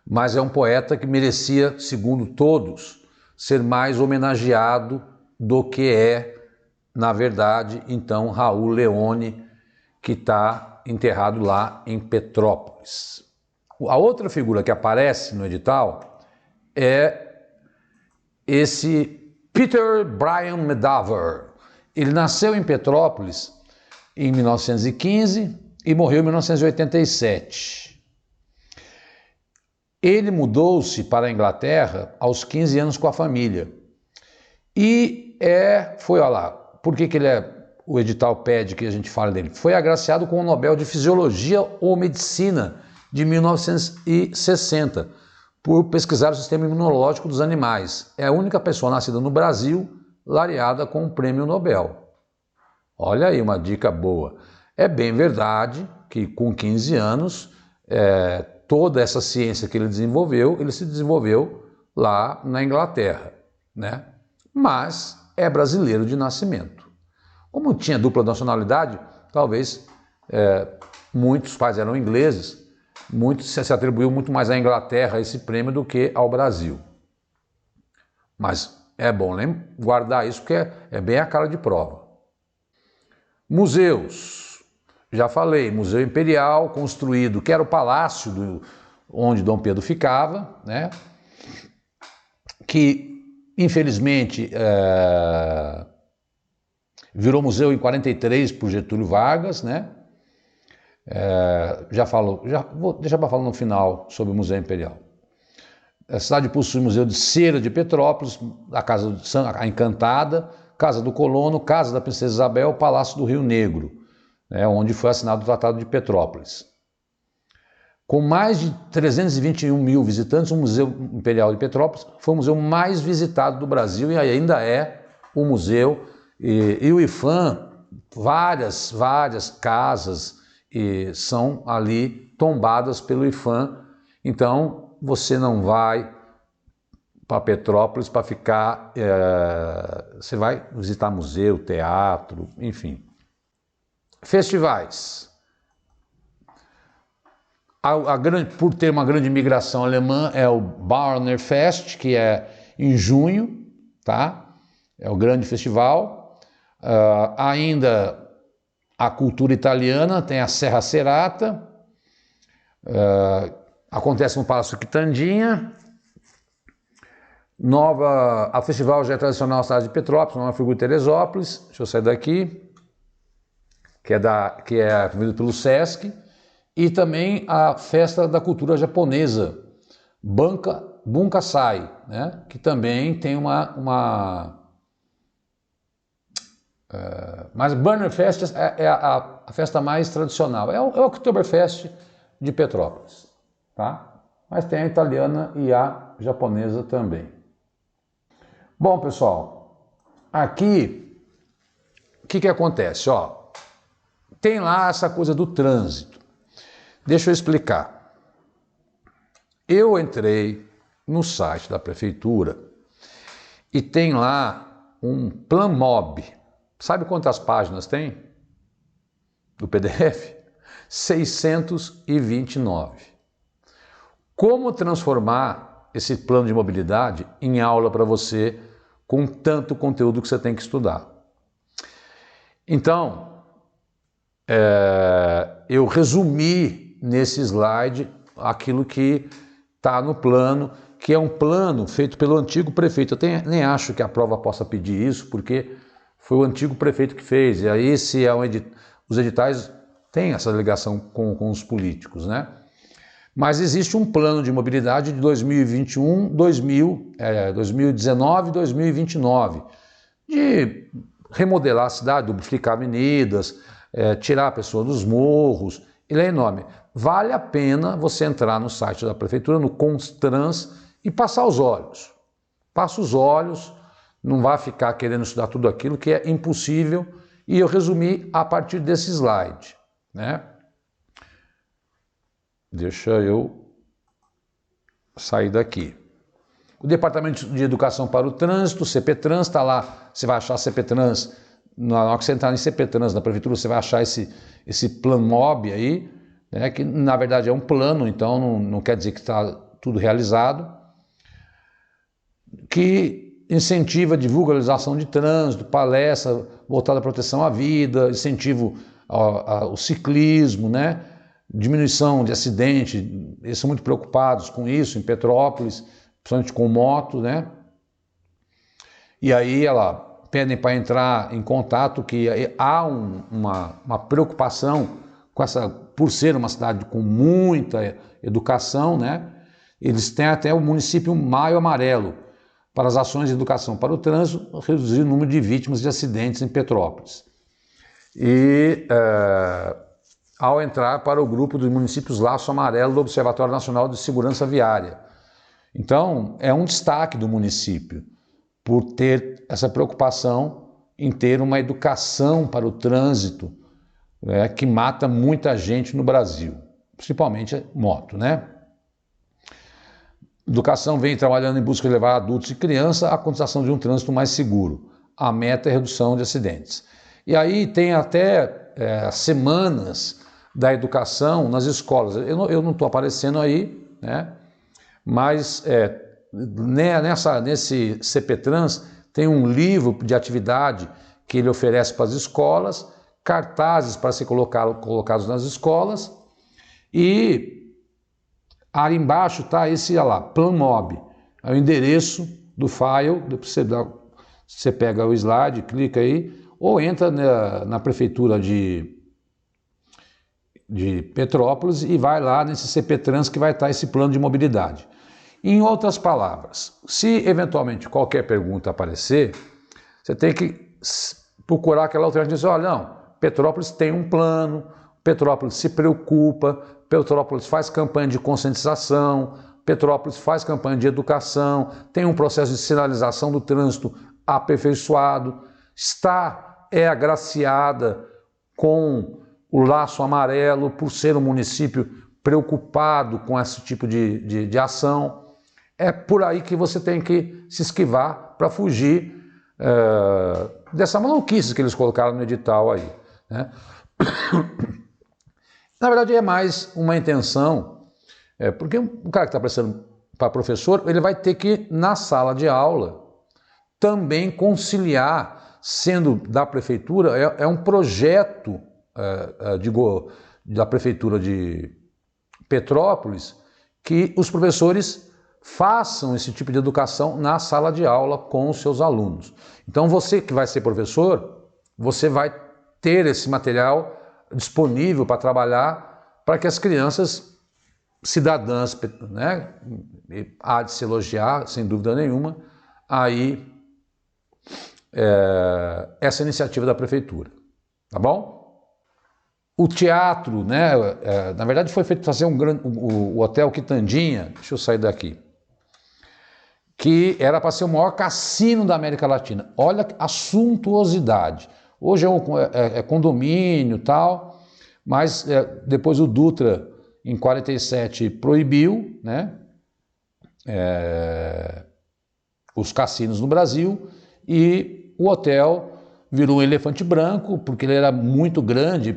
mas é um poeta que merecia, segundo todos, ser mais homenageado do que na verdade, então, Raul Leone, que está enterrado lá em Petrópolis. A outra figura que aparece no edital é esse Peter Bryan Medaver. Ele nasceu em Petrópolis em 1915 e morreu em 1987. Ele mudou-se para a Inglaterra aos 15 anos com a família. E olha lá, por que o edital pede que a gente fale dele? Foi agraciado com o Nobel de Fisiologia ou Medicina de 1960, por pesquisar o sistema imunológico dos animais. É a única pessoa nascida no Brasil laureada com o prêmio Nobel. Olha aí uma dica boa. É bem verdade que com 15 anos, toda essa ciência que ele se desenvolveu lá na Inglaterra, né? Mas é brasileiro de nascimento. Como tinha dupla nacionalidade, talvez muitos pais eram ingleses, se atribuiu muito mais à Inglaterra esse prêmio do que ao Brasil. Mas é bom guardar isso, porque é bem a cara de prova. Museus. Já falei, Museu Imperial, construído, que era o palácio onde Dom Pedro ficava, né? Que, infelizmente, virou museu em 43 por Getúlio Vargas, né? Vou deixar para falar no final sobre o Museu Imperial. A cidade possui o Museu de Cera de Petrópolis, a Casa a Encantada, Casa do Colono, Casa da Princesa Isabel, Palácio do Rio Negro, né, onde foi assinado o Tratado de Petrópolis. Com mais de 321 mil visitantes, o Museu Imperial de Petrópolis foi o museu mais visitado do Brasil e ainda é o museu. E o IPHAN, várias casas são ali tombadas pelo IPHAN. Então, você não vai para Petrópolis para ficar... você vai visitar museu, teatro, enfim. Festivais. Por ter uma grande imigração alemã, é o Barner Fest, que é em junho, tá? É o grande festival. Ainda a cultura italiana, tem a Serra Serata, acontece no Palácio Quitandinha. A festival já é tradicional na cidade de Petrópolis, Nova Friburgo e Teresópolis. Deixa eu sair daqui, que é promovido pelo Sesc. E também a Festa da Cultura Japonesa, Bunkassai, né? Que também tem mas Barner Fest é a festa mais tradicional, é o Oktoberfest de Petrópolis, tá? Mas tem a italiana e a japonesa também. Bom, pessoal, aqui, o que acontece? Tem lá essa coisa do trânsito. Deixa eu explicar. Eu entrei no site da prefeitura e tem lá um PlanMob. Sabe quantas páginas tem do PDF? 629. Como transformar esse plano de mobilidade em aula para você com tanto conteúdo que você tem que estudar? Então, eu resumi nesse slide aquilo que está no plano, que é um plano feito pelo antigo prefeito. Eu nem acho que a prova possa pedir isso, porque foi o antigo prefeito que fez. E aí, se é os editais têm essa ligação com os políticos, né? Mas existe um plano de mobilidade de 2021, 2019 e 2029, de remodelar a cidade, duplicar avenidas, tirar a pessoa dos morros. Ele é enorme. Vale a pena você entrar no site da prefeitura, no Constrans, e passar os olhos. Passa os olhos, não vai ficar querendo estudar tudo aquilo, que é impossível, e eu resumi a partir desse slide, né? Deixa eu sair daqui. O Departamento de Educação para o Trânsito, CPTrans, está lá. Você vai achar CPTrans, na hora que você entrar em CPTrans da Prefeitura, você vai achar esse plano MOB aí, né, que na verdade é um plano, então não quer dizer que está tudo realizado, que incentiva, divulga a realização de trânsito, palestra voltada à proteção à vida, incentivo ao ciclismo, né? Diminuição de acidente. Eles são muito preocupados com isso em Petrópolis, principalmente com moto, né? E aí ela pedem para entrar em contato, que há uma preocupação com por ser uma cidade com muita educação, né? Eles têm até o município Maio Amarelo para as ações de educação para o trânsito, reduzir o número de vítimas de acidentes em Petrópolis. E ao entrar para o grupo dos municípios Laço Amarelo do Observatório Nacional de Segurança Viária. Então, é um destaque do município por ter essa preocupação em ter uma educação para o trânsito, que mata muita gente no Brasil, principalmente moto, né? Educação vem trabalhando em busca de levar adultos e crianças à condição de um trânsito mais seguro. A meta é a redução de acidentes. E aí tem até semanas da educação nas escolas. Eu não estou aparecendo aí, né? Mas nesse CPTrans tem um livro de atividade que ele oferece para as escolas, cartazes para ser colocados nas escolas, e aí embaixo está esse, olha lá, Plan MOB, é o endereço do file, você pega o slide, clica aí, ou entra na prefeitura de Petrópolis e vai lá nesse CPTrans que vai estar esse plano de mobilidade. Em outras palavras, se eventualmente qualquer pergunta aparecer, você tem que procurar aquela alternativa e dizer, olha, não, Petrópolis tem um plano, Petrópolis se preocupa, Petrópolis faz campanha de conscientização, Petrópolis faz campanha de educação, tem um processo de sinalização do trânsito aperfeiçoado, é agraciada com o Laço Amarelo por ser um município preocupado com esse tipo de ação. É por aí que você tem que se esquivar para fugir dessa maluquice que eles colocaram no edital aí, né? Na verdade é mais uma intenção, porque um cara que está prestando para professor, ele vai ter que, na sala de aula, também conciliar, sendo da prefeitura, é um projeto da prefeitura de Petrópolis, que os professores façam esse tipo de educação na sala de aula com os seus alunos. Então você que vai ser professor, você vai ter esse material disponível para trabalhar para que as crianças cidadãs, né, há de se elogiar, sem dúvida nenhuma, aí essa iniciativa da prefeitura, tá bom? O teatro, né, na verdade foi feito fazer o Hotel Quitandinha, deixa eu sair daqui, que era para ser o maior cassino da América Latina. Olha a suntuosidade. Hoje é condomínio e tal, mas depois o Dutra, em 47, proibiu, né, os cassinos no Brasil, e o hotel virou um elefante branco, porque ele era muito grande,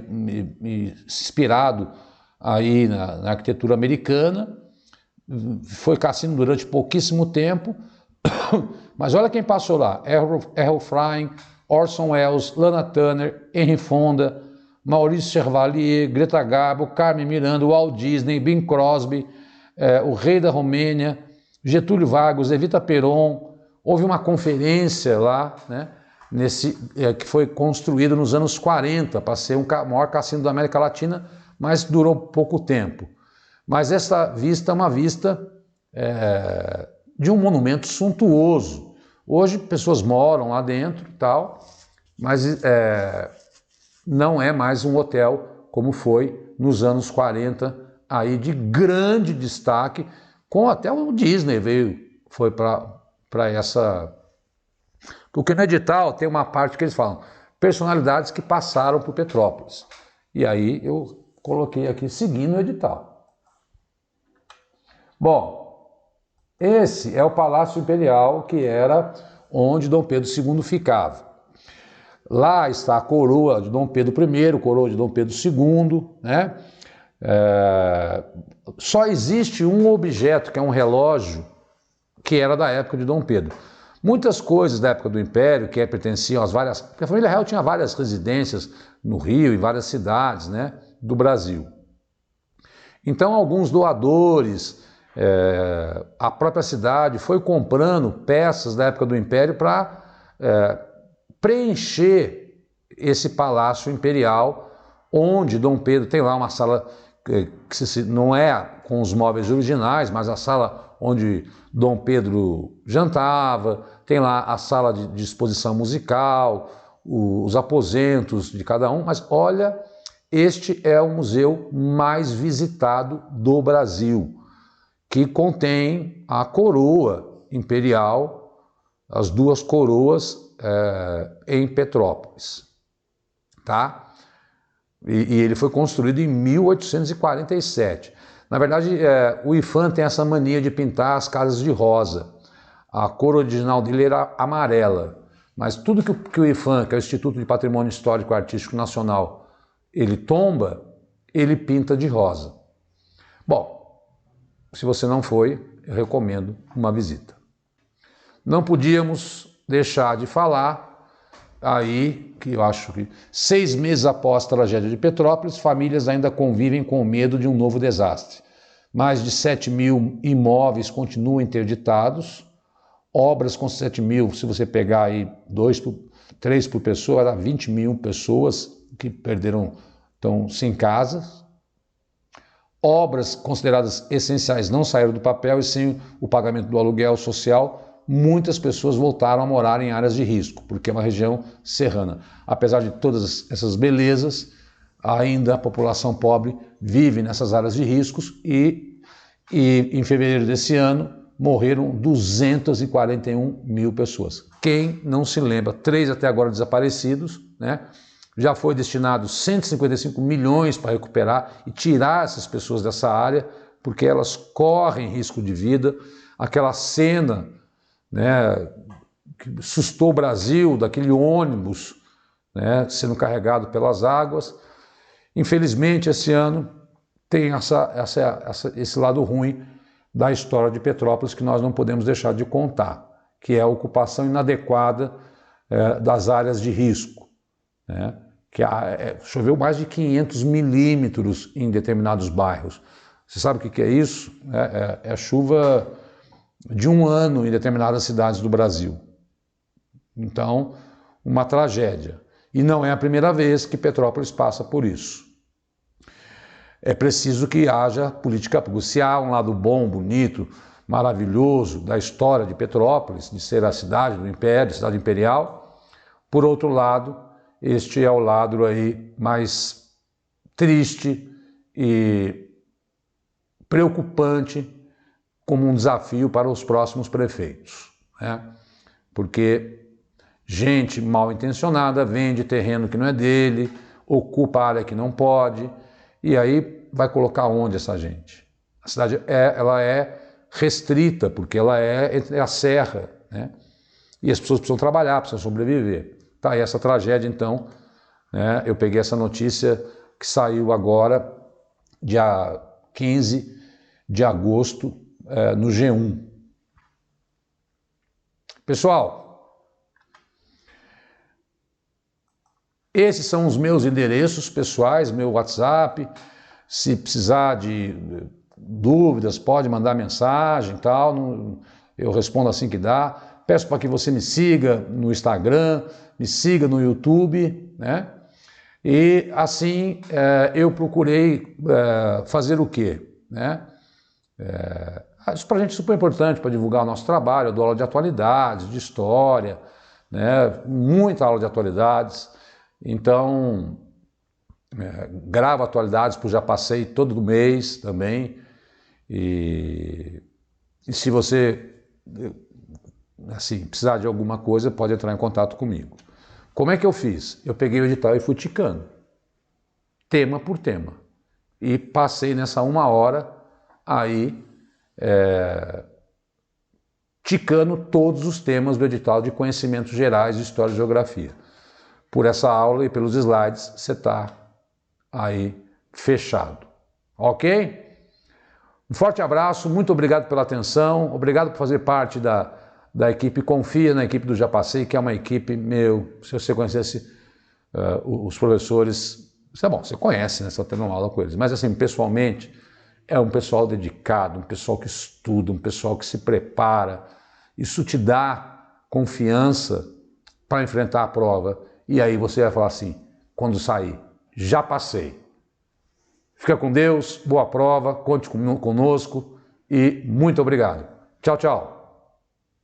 inspirado aí na arquitetura americana, foi cassino durante pouquíssimo tempo, mas olha quem passou lá: Errol Flynn, Orson Welles, Lana Turner, Henry Fonda, Maurice Chevalier, Greta Garbo, Carmen Miranda, Walt Disney, Bing Crosby, o rei da Romênia, Getúlio Vargas, Evita Peron. Houve uma conferência lá, né, que foi construída nos anos 40 para ser o maior cassino da América Latina, mas durou pouco tempo. Mas essa vista é uma vista de um monumento suntuoso. Hoje pessoas moram lá dentro e tal, mas não é mais um hotel como foi nos anos 40, aí de grande destaque, com até o Disney foi para essa... Porque no edital tem uma parte que eles falam personalidades que passaram por Petrópolis. E aí eu coloquei aqui seguindo o edital. Bom, esse é o Palácio Imperial, que era onde Dom Pedro II ficava. Lá está a coroa de Dom Pedro I, coroa de Dom Pedro II, né? Só existe um objeto, que é um relógio, que era da época de Dom Pedro. Muitas coisas da época do Império, que pertenciam às várias... Porque a família real tinha várias residências no Rio e várias cidades, né, do Brasil. Então, alguns doadores, a própria cidade foi comprando peças da época do Império para preencher esse palácio imperial, onde Dom Pedro tem lá uma sala que não é com os móveis originais, mas a sala onde Dom Pedro jantava, tem lá a sala de exposição musical, os aposentos de cada um, mas olha, este é o museu mais visitado do Brasil, que contém a coroa imperial, as duas coroas em Petrópolis, tá? E ele foi construído em 1847. Na verdade, o IPHAN tem essa mania de pintar as casas de rosa. A cor original dele era amarela, mas tudo que o IPHAN, que é o Instituto de Patrimônio Histórico e Artístico Nacional, ele tomba, ele pinta de rosa. Bom, se você não foi, eu recomendo uma visita. Não podíamos deixar de falar aí, que eu acho que 6 meses após a tragédia de Petrópolis, famílias ainda convivem com medo de um novo desastre. Mais de 7 mil imóveis continuam interditados, obras com 7 mil, se você pegar aí 3 por pessoa, dá 20 mil pessoas que estão sem casas. Obras consideradas essenciais não saíram do papel e sem o pagamento do aluguel social, muitas pessoas voltaram a morar em áreas de risco, porque é uma região serrana. Apesar de todas essas belezas, ainda a população pobre vive nessas áreas de riscos e em fevereiro desse ano morreram 241 mil pessoas. Quem não se lembra, 3 até agora desaparecidos, né? Já foi destinado 155 milhões para recuperar e tirar essas pessoas dessa área, porque elas correm risco de vida. Aquela cena, né, que assustou o Brasil, daquele ônibus, né, sendo carregado pelas águas. Infelizmente, esse ano tem esse lado ruim da história de Petrópolis que nós não podemos deixar de contar, que é a ocupação inadequada das áreas de risco, né? Choveu mais de 500 milímetros em determinados bairros. Você sabe o que é isso? É chuva de um ano em determinadas cidades do Brasil. Então, uma tragédia. E não é a primeira vez que Petrópolis passa por isso. É preciso que haja política pública. Se há um lado bom, bonito, maravilhoso da história de Petrópolis, de ser a cidade do Império, cidade imperial, por outro lado, este é o lado aí mais triste e preocupante como um desafio para os próximos prefeitos, né? Porque gente mal intencionada vende terreno que não é dele, ocupa área que não pode, e aí vai colocar onde essa gente? A cidade ela é restrita, porque ela é entre a serra, né? E as pessoas precisam trabalhar, precisam sobreviver. Tá aí essa tragédia, então, né? Eu peguei essa notícia que saiu agora, dia 15 de agosto no G1. Pessoal, esses são os meus endereços pessoais, meu WhatsApp. Se precisar de dúvidas, pode mandar mensagem e tal, eu respondo assim que dá. Peço para que você me siga no Instagram, me siga no YouTube, né? E assim eu procurei fazer o quê? Né? Isso para a gente é super importante para divulgar o nosso trabalho. Eu dou aula de atualidades, de história, né? Muita aula de atualidades. Então, gravo atualidades, porque já passei todo mês também. E se você assim, precisar de alguma coisa, pode entrar em contato comigo. Como é que eu fiz? Eu peguei o edital e fui ticando, tema por tema. E passei nessa 1 hora aí, ticando todos os temas do edital de conhecimentos gerais de História e Geografia. Por essa aula e pelos slides, você está aí fechado. Ok? Um forte abraço, muito obrigado pela atenção, obrigado por fazer parte da equipe. Confia na equipe do Já Passei, que é uma equipe, se você conhecesse os professores, você conhece, né? Você está tendo uma aula com eles, mas assim, pessoalmente, é um pessoal dedicado, um pessoal que estuda, um pessoal que se prepara. Isso te dá confiança para enfrentar a prova, e aí você vai falar assim, quando sair, já passei. Fica com Deus, boa prova, conte conosco e muito obrigado. Tchau, tchau.